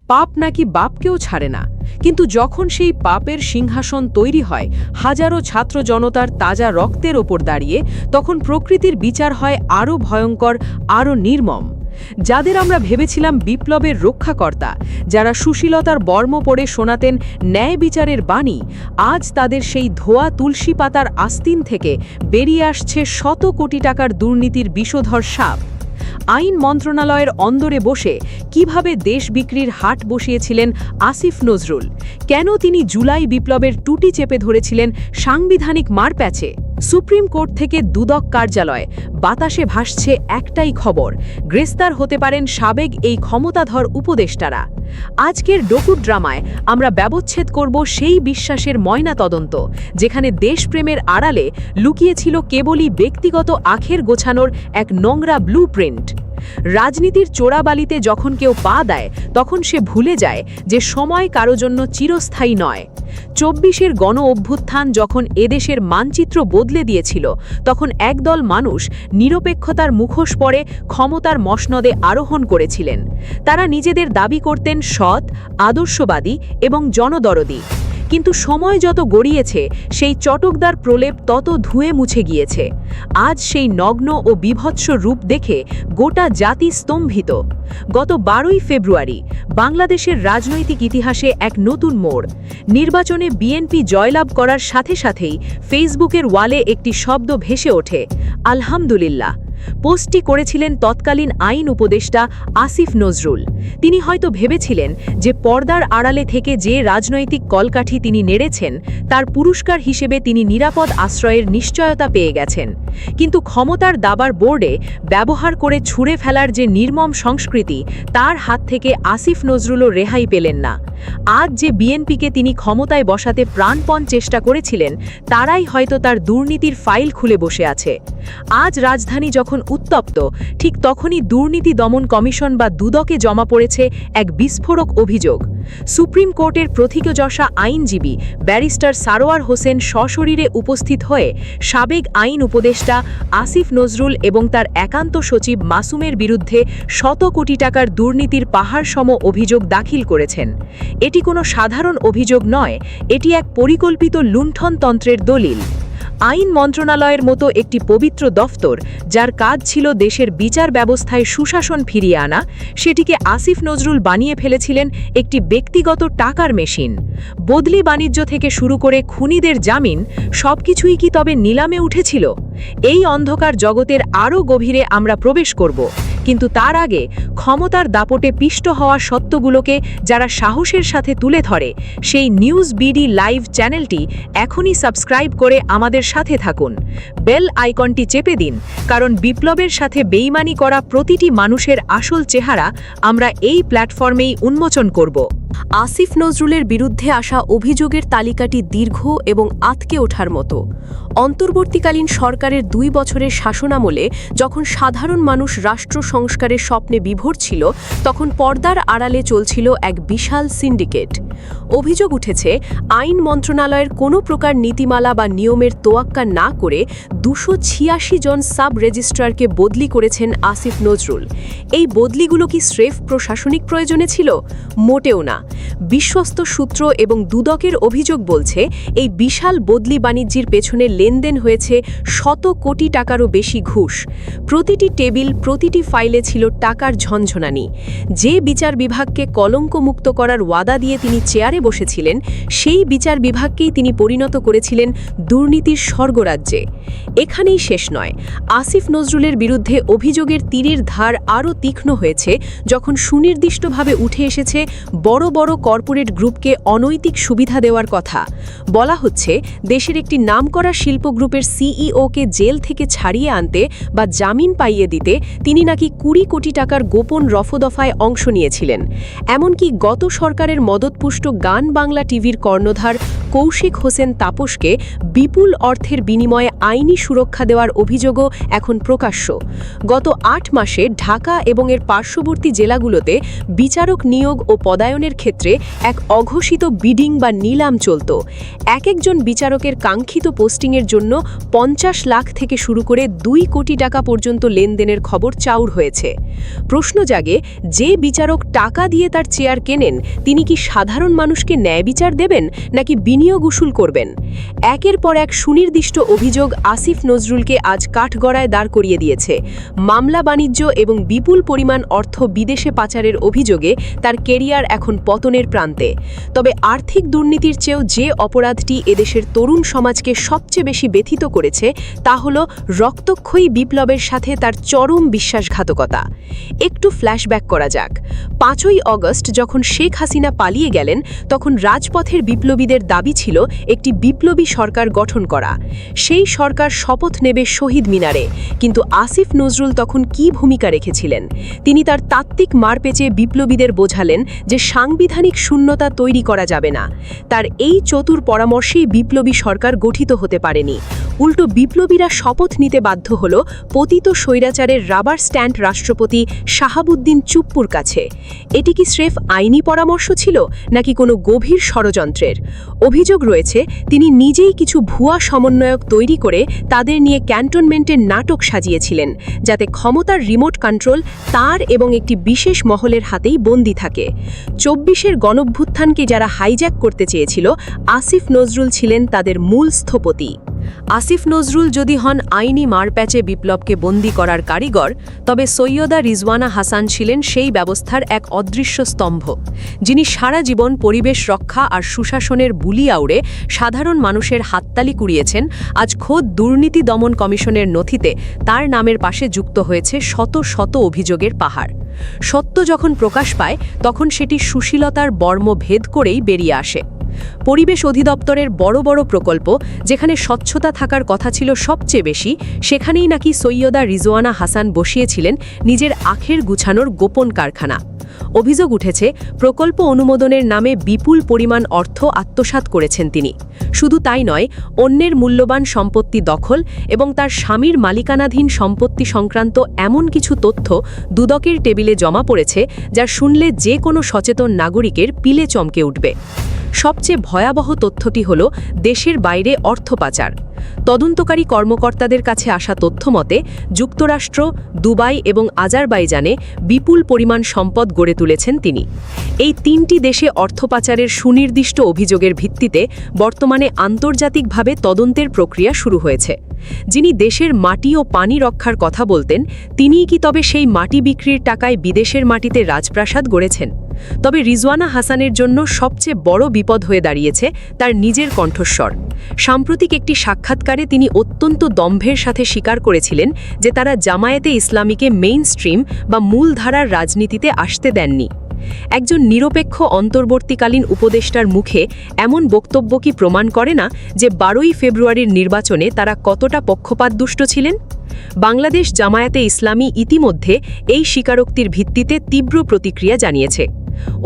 পাপ নাকি বাপকেও ছাড়ে না, কিন্তু যখন সেই পাপের সিংহাসন তৈরি হয় হাজারো ছাত্র জনতার তাজা রক্তের ওপর দাঁড়িয়ে, তখন প্রকৃতির বিচার হয় আরও ভয়ঙ্কর, আরও নির্মম। যাদের আমরা ভেবেছিলাম বিপ্লবের রক্ষাকর্তা, যারা সুশীলতার বর্ম পরে শোনাতেন ন্যায় বিচারের বাণী, আজ তাদের সেই ধোয়া তুলসী পাতার আস্তিন থেকে বেরিয়ে আসছে শত কোটি টাকার দুর্নীতির বিষধর সাপ। আইন মন্ত্রণালয়ের অন্দরে বসে কিভাবে দেশ বিক্রির হাট বসিয়েছিলেন আসিফ নজরুল, কেন তিনি জুলাই বিপ্লবের টুটি চেপে ধরেছিলেন সাংবিধানিক মারপ্যাচে। সুপ্রিম কোর্ট থেকে দুদক কার্যালয়, বাতাসে ভাসছে একটাই খবর, গ্রেফতার হতে পারেন সাবেক এই ক্ষমতাধর উপদেষ্টারা। আজকের ডোকু ড্রামায় আমরা ব্যবচ্ছেদ করব সেই বিশ্বাসের ময়না তদন্ত, যেখানে দেশপ্রেমের আড়ালে লুকিয়েছিল কেবলই ব্যক্তিগত আখের গোছানোর এক নোংরা ব্লুপ্রিন্ট। রাজনীতির চোরাবালিতে যখন কেউ পা দেয়, তখন সে ভুলে যায় যে সময় কারো জন্য চিরস্থায়ী নয়। ২৪-এর গণ অভ্যুত্থান যখন এদেশের মানচিত্র বদলে দিয়েছিল, তখন একদল মানুষ নিরপেক্ষতার মুখোশ পরে ক্ষমতার মসনদে আরোহণ করেছিলেন। তারা নিজেদের দাবি করতেন সৎ, আদর্শবাদী এবং জনদরদী। কিন্তু সময় যত গড়িয়েছে, সেই চটকদার প্রলেপ তত ধুয়ে মুছে গিয়েছে। আজ সেই নগ্ন ও বিভৎস রূপ দেখে গোটা জাতি স্তম্ভিত। গত ১২ই ফেব্রুয়ারি বাংলাদেশের রাজনৈতিক ইতিহাসে এক নতুন মোড়। নির্বাচনে বিএনপি জয়লাভ করার সাথে সাথেই ফেসবুকের ওয়ালে একটি শব্দ ভেসে ওঠে, আলহামদুলিল্লাহ। পোস্টটি করেছিলেন তৎকালীন আইন উপদেষ্টা আসিফ নজরুল। তিনি হয়তো ভেবেছিলেন যে পর্দার আড়ালে থেকে যে রাজনৈতিক কলকাঠি তিনি নেড়েছেন, তার পুরস্কার হিসেবে তিনি নিরাপদ আশ্রয়ের নিশ্চয়তা পেয়ে গেছেন। কিন্তু ক্ষমতার দাবার বোর্ডে ব্যবহার করে ছুঁড়ে ফেলার যে নির্মম সংস্কৃতি, তার হাত থেকে আসিফ নজরুলও রেহাই পেলেন না। আজ যে বিএনপিকে তিনি ক্ষমতায় বসাতে প্রাণপণ চেষ্টা করেছিলেন, তারাই হয়তো তার দুর্নীতির ফাইল খুলে বসে আছে। আজ রাজধানী যখন উত্তপ্ত, ঠিক তখনই দুর্নীতি দমন কমিশন বা দুদকে জমা পড়েছে এক বিস্ফোরক অভিযোগ। সুপ্রিম কোর্টের প্রথিতযশা আইনজীবী ব্যারিস্টার সারোয়ার হোসেন সশরীরে উপস্থিত হয়ে সাবেক আইন উপদেষ্টা আসিফ নজরুল এবং তার একান্ত সচিব মাসুমের বিরুদ্ধে শত কোটি টাকার দুর্নীতির পাহাড়সম অভিযোগ দাখিল করেছেন। এটি কোনো সাধারণ অভিযোগ নয়, এটি এক পরিকল্পিত লুণ্ঠনতন্ত্রের দলিল। আইন মন্ত্রণালয়ের মতো একটি পবিত্র দফতর, যার কাজ ছিল দেশের বিচার ব্যবস্থায় সুশাসন ফিরিয়ে আনা, সেটিকে আসিফ নজরুল বানিয়ে ফেলেছিলেন একটি ব্যক্তিগত টাকার মেশিন। বদলি বাণিজ্য থেকে শুরু করে খুনিদের জামিন, সবকিছুই কি তবে নিলামে উঠেছিল? এই অন্ধকার জগতের আরও গভীরে আমরা প্রবেশ করব, কিন্তু তার আগে ক্ষমতার দাপটে পিষ্ট হওয়া সত্যগুলোকে যারা সাহসের সাথে তুলে ধরে, সেই নিউজ বিডি লাইভ চ্যানেলটি এখনই সাবস্ক্রাইব করে আমাদের সাথে থাকুন। বেল আইকনটি চেপে দিন, কারণ বিপ্লবের সাথে বেইমানি করা প্রতিটি মানুষের আসল চেহারা আমরা এই প্ল্যাটফর্মেই উন্মোচন করব। আসিফ নজরুলের বিরুদ্ধে আসা অভিযোগের তালিকাটি দীর্ঘ এবং আঁতকে ওঠার মতো। অন্তর্বর্তীকালীন সরকারের ২ বছরের শাসনামলে যখন সাধারণ মানুষ রাষ্ট্র সংস্কারের স্বপ্নে বিভোর ছিল, তখন পর্দার আড়ালে চলছিল এক বিশাল সিন্ডিকেট। অভিযোগ উঠেছে, আইন মন্ত্রণালয়ের কোনো প্রকার নীতিমালা বা নিয়মের তোয়াক্কা না করে ২৮৬ জন সাব রেজিস্ট্রারকে বদলি করেছেন আসিফ নজরুল। এই বদলিগুলো কি স্রেফ প্রশাসনিক প্রয়োজনে ছিল? মোটেও না। বিশ্বস্ত সূত্র এবং দুদকের অভিযোগ বলছে, এই বিশাল বদলি বাণিজ্যের পেছনে লেনদেন হয়েছে শত কোটি টাকারও বেশি ঘুষ। প্রতিটি টেবিল, প্রতিটি ফাইলে ছিল টাকার ঝনঝনানি। যে বিচার বিভাগকে কলঙ্কমুক্ত করার ওয়াদা দিয়ে তিনি চেয়ারে বসেছিলেন, সেই বিচার বিভাগকেই তিনি পরিণত করেছিলেন দুর্নীতির স্বর্গরাজ্যে। এখানেই শেষ নয়। আসিফ নজরুলের বিরুদ্ধে অভিযোগের তীরের ধার আরও তীক্ষ্ণ হয়েছে যখন সুনির্দিষ্টভাবে উঠে এসেছে বড় বড় কর্পোরেট গ্রুপকে অনৈতিক সুবিধা দেওয়ার কথা। বলা হচ্ছে, দেশের একটি নামকরা শিল্প গ্রুপের সিইওকে জেল থেকে ছাড়িয়ে আনতে বা জামিন পাইয়ে দিতে তিনি নাকি ২০ কোটি টাকার গোপন রফদফায় অংশ নিয়েছিলেন। এমনকি গত সরকারের মদতপুষ্ট গান বাংলা টিভির কর্ণধার কৌশিক হোসেন তাপসকে বিপুল অর্থের বিনিময়ে আইনি সুরক্ষা দেওয়ার অভিযোগও এখন প্রকাশ্য। গত ৮ মাসে ঢাকা এবং এর পার্শ্ববর্তী জেলাগুলোতে বিচারক নিয়োগ ও পদায়নের ক্ষেত্রে ক্ষেত্রে এক অঘোষিত বিডিং বা নিলাম চলত। একজন বিচারকের কাঙ্ক্ষিত পোস্টিংয়ের জন্য 50 লাখ থেকে শুরু করে 2 কোটি টাকা পর্যন্ত লেনদেনের খবর চাউর হয়েছে। প্রশ্ন জাগে, যে বিচারক টাকা দিয়ে তার চেয়ার কেনেন তিনি কি সাধারণ মানুষকে ন্যায় বিচার দেবেন নাকি বিনিয়োগ উসুল করবেন? একের পর এক সুনির্দিষ্ট অভিযোগ আসিফ নজরুলকে আজ কাঠগড়ায় দাঁড় করিয়ে দিয়েছে। মামলা বাণিজ্য এবং বিপুল পরিমাণ অর্থ বিদেশে পাচারের অভিযোগে তার কেরিয়ার এখন পতনের প্রান্তে। তবে আর্থিক দুর্নীতির চেয়েও যে অপরাধটি এদেশের তরুণ সমাজকে সবচেয়ে বেশি ব্যথিত করেছে তা হল রক্তক্ষয়ী বিপ্লবের সাথে তার চরম বিশ্বাসঘাতকতা। একটু ফ্ল্যাশব্যাক করা যাক। 5ই অগস্ট যখন শেখ হাসিনা পালিয়ে গেলেন তখন রাজপথের বিপ্লবীদের দাবি ছিল একটি বিপ্লবী সরকার গঠন করা। সেই সরকার শপথ নেবে শহীদ মিনারে। কিন্তু আসিফ নজরুল তখন কী ভূমিকা রেখেছিলেন? তিনি তার তাত্ত্বিক মারপেঁচে বিপ্লবীদের বোঝালেন যে সাংবিধানিক শূন্যতা তৈরি করা যাবে না। তার এই চতুর পরামর্শেই বিপ্লবী সরকার গঠিত হতে পারেনি। উল্টো বিপ্লবীরা শপথ নিতে বাধ্য হল পতিত স্বৈরাচারের রাবার স্ট্যান্ড রাষ্ট্রপতি শাহাবুদ্দিন চুপ্পুর কাছে। এটি কি স্রেফ আইনি পরামর্শ ছিল নাকি কোনো গভীর ষড়যন্ত্রের? অভিযোগ রয়েছে তিনি নিজেই কিছু ভুয়া সমন্বয়ক তৈরি করে তাদের নিয়ে ক্যান্টনমেন্টের নাটক সাজিয়েছিলেন, যাতে ক্ষমতার রিমোট কন্ট্রোল তার এবং একটি বিশেষ মহলের হাতেই বন্দী থাকে। 24-এর গণঅভ্যুত্থানকে যারা হাইজ্যাক করতে চেয়েছিল, আসিফ নজরুল ছিলেন তাদের মূল স্থপতি। আসিফ নজরুল যদি হন আইনি মারপ্যাচে বিপ্লবকে বন্দী করার কারিগর, তবে সৈয়দা রিজওয়ানা হাসান ছিলেন সেই ব্যবস্থার এক অদৃশ্য স্তম্ভ, যিনি সারা জীবন পরিবেশ রক্ষা আর সুশাসনের বুলি আউড়ে সাধারণ মানুষের হাততালি কুড়িয়েছেন। আজ খোদ দুর্নীতি দমন কমিশনের নথিতে তার নামের পাশে যুক্ত হয়েছে শত শত অভিযোগের পাহাড়। সত্য যখন প্রকাশ পায় তখন সেটি সুশীলতার বর্ম ভেদ করেই বেরিয়ে আসে। পরিবেশ অধিদপ্তরের বড় বড় প্রকল্প যেখানে স্বচ্ছতা থাকার কথা ছিল সবচেয়ে বেশি, সেখানেই নাকি সৈয়দা রিজওয়ানা হাসান বসিয়েছিলেন নিজের আখের গুছানোর গোপন কারখানা। অভিযোগ উঠেছে প্রকল্প অনুমোদনের নামে বিপুল পরিমাণ অর্থ আত্মসাৎ করেছেন তিনি। শুধু তাই নয়, অন্যের মূল্যবান সম্পত্তি দখল এবং তার স্বামীর মালিকানাধীন সম্পত্তি সংক্রান্ত এমন কিছু তথ্য দুদকের টেবিলে জমা পড়েছে যা শুনলে যে কোনো সচেতন নাগরিকের পিলে চমকে উঠবে। সবচেয়ে ভয়াবহ তথ্যটি হল দেশের বাইরে অর্থ পাচার। তদন্তকারী কর্মকর্তাদের কাছে আসা তথ্য মতে যুক্তরাষ্ট্র, দুবাই এবং আজারবাইজানে বিপুল পরিমাণ সম্পদ গড়ে তুলেছেন তিনি। এই 3টি দেশে অর্থ পাচারের সুনির্দিষ্ট অভিযোগের ভিত্তিতে বর্তমানে আন্তর্জাতিকভাবে তদন্তের প্রক্রিয়া শুরু হয়েছে। যিনি দেশের মাটি ও পানি রক্ষার কথা বলতেন, তিনিই কি তবে সেই মাটি বিক্রির টাকায় বিদেশের মাটিতে রাজপ্রাসাদ গড়েছেন? তবে রিজওয়ানা হাসানের জন্য সবচেয়ে বড় বিপদ হয়ে দাঁড়িয়েছে তার নিজের কণ্ঠস্বর। সাম্প্রতিক একটি সাক্ষাৎকারে তিনি অত্যন্ত দম্ভের সাথে স্বীকার করেছিলেন যে তারা জামায়াতে ইসলামীকে মেইনস্ট্রিম বা মূলধারার রাজনীতিতে আসতে দেননি। একজন নিরপেক্ষ অন্তর্বর্তীকালীন উপদেষ্টার মুখে এমন বক্তব্য কি প্রমাণ করে না যে 12ই ফেব্রুয়ারির নির্বাচনে তারা কতটা পক্ষপাতদুষ্ট ছিলেন? বাংলাদেশ জামায়াতে ইসলামী ইতিমধ্যে এই স্বীকারোক্তির ভিত্তিতে তীব্র প্রতিক্রিয়া জানিয়েছে।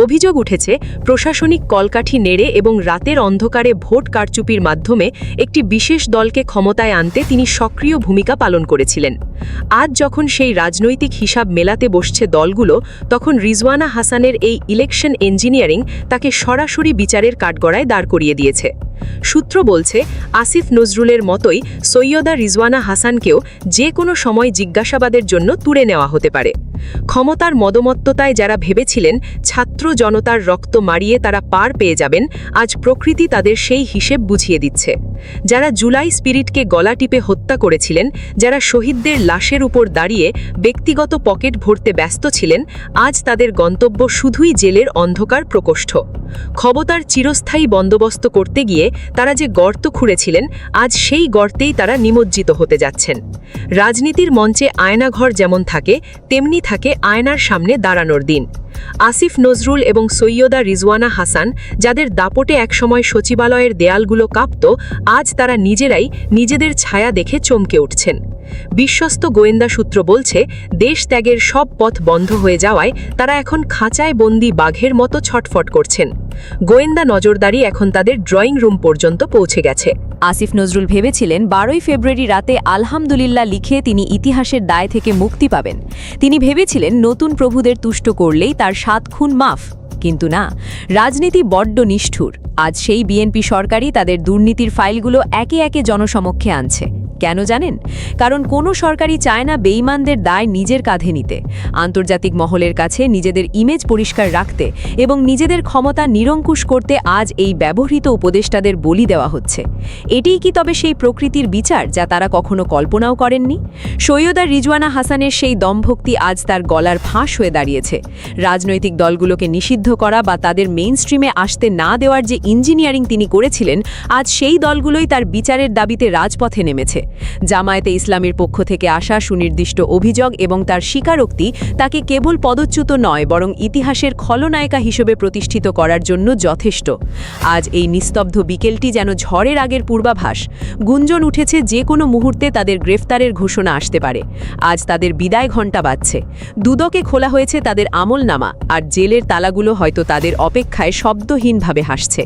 অভিযোগ উঠেছে প্রশাসনিক কলকাঠি নেড়ে এবং রাতের অন্ধকারে ভোট কারচুপির মাধ্যমে একটি বিশেষ দলকে ক্ষমতায় আনতে তিনি সক্রিয় ভূমিকা পালন করেছিলেন। আজ যখন সেই রাজনৈতিক হিসাব মেলাতে বসছে দলগুলো, তখন রিজওয়ানা হাসানের এই ইলেকশন ইঞ্জিনিয়ারিং তাকে সরাসরি বিচারের কাঠগড়ায় দাঁড় করিয়ে দিয়েছে। সূত্র বলছে, আসিফ নজরুলের মতোই সৈয়দা রিজওয়ানা হাসানকেও যে কোনো সময় জিজ্ঞাসাবাদের জন্য তুলে নেওয়া হতে পারে। ক্ষমতার মদমত্ততায় যারা ভেবেছিলেন ছাত্র জনতার রক্ত মারিয়ে তারা পার পেয়ে যাবেন, আজ প্রকৃতি তাদের সেই হিসেব বুঝিয়ে দিচ্ছে। যারা জুলাই স্পিরিটকে গলা টিপে হত্যা করেছিলেন, যারা শহীদদের লাশের উপর দাঁড়িয়ে ব্যক্তিগত পকেট ভরতে ব্যস্ত ছিলেন, আজ তাদের গন্তব্য শুধুই জেলের অন্ধকার প্রকোষ্ঠ। ক্ষমতার চিরস্থায়ী বন্দোবস্ত করতে গিয়ে তারা যে গর্ত খুঁড়েছিলেন, আজ সেই গর্তেই তারা নিমজ্জিত হতে যাচ্ছেন। রাজনীতির মঞ্চে আয়নাঘর যেমন থাকে, তেমনি থাকে আয়নার সামনে দাঁড়ানোর দিন। আসিফ নজরুল এবং সৈয়দা রিজওয়ানা হাসান, যাদের দাপটে একসময় সচিবালয়ের দেয়ালগুলো কাঁপত, আজ তারা নিজেরাই নিজেদের ছায়া দেখে চমকে উঠছেন। বিশ্বস্ত গোয়েন্দা সূত্র বলছে, দেশ ত্যাগের সব পথ বন্ধ হয়ে যাওয়ায় তারা এখন খাঁচায় বন্দি বাঘের মতো ছটফট করছেন। গোয়েন্দা নজরদারি এখন তাদের ড্রয়িং রুম পর্যন্ত পৌঁছে গেছে। আসিফ নজরুল ভেবেছিলেন 12ই ফেব্রুয়ারি রাতে আলহামদুলিল্লাহ লিখে তিনি ইতিহাসের দায় থেকে মুক্তি পাবেন। তিনি ভেবেছিলেন নতুন প্রভুদের তুষ্ট করলেই তার 7 খুন মাফ। কিন্তু না, রাজনীতি বড্ড নিষ্ঠুর। আজ সেই বিএনপি সরকারই তাদের দুর্নীতির ফাইলগুলো একে একে জনসমক্ষে আনছে। কেন জানেন? কারণ কোনো সরকারই চায় না বেঈমানদের দায় নিজের কাঁধে নিতে, আন্তর্জাতিক মহলের কাছে নিজেদের ইমেজ পরিষ্কার রাখতে এবং নিজেদের ক্ষমতা নিরঙ্কুশ করতে আজ এই ব্যবহৃত উপদেষ্টাদের বলি দেওয়া হচ্ছে। এটিই কি তবে সেই প্রকৃতির বিচার যা তারা কখনো কল্পনাও করেননি? সৈয়দা রিজওয়ানা হাসানের সেই দমভক্তি আজ তার গলার ফাঁস হয়ে দাঁড়িয়েছে। রাজনৈতিক দলগুলোকে নিষিদ্ধ করা বা তাদের মেইনস্ট্রিমে আসতে না দেওয়ার যে ইঞ্জিনিয়ারিং তিনি করেছিলেন, আজ সেই দলগুলোই তার বিচারের দাবিতে রাজপথে নেমেছে। জামায়াতে ইসলামীর পক্ষ থেকে আসা সুনির্দিষ্ট অভিযোগ এবং তার স্বীকারোক্তি তাকে কেবল পদচ্যুত নয়, বরং ইতিহাসের খলনায়িকা হিসেবে প্রতিষ্ঠিত করার জন্য যথেষ্ট। আজ এই নিস্তব্ধ বিকেলটি যেন ঝড়ের আগের পূর্বাভাস। গুঞ্জন উঠেছে যে কোনো মুহূর্তে তাদের গ্রেফতারের ঘোষণা আসতে পারে। আজ তাদের বিদায় ঘণ্টা বাজছে। দুদকে খোলা হয়েছে তাদের আমলনামা, আর জেলের তালাগুলো হয়তো তাদের অপেক্ষায় শব্দহীনভাবে হাসছে।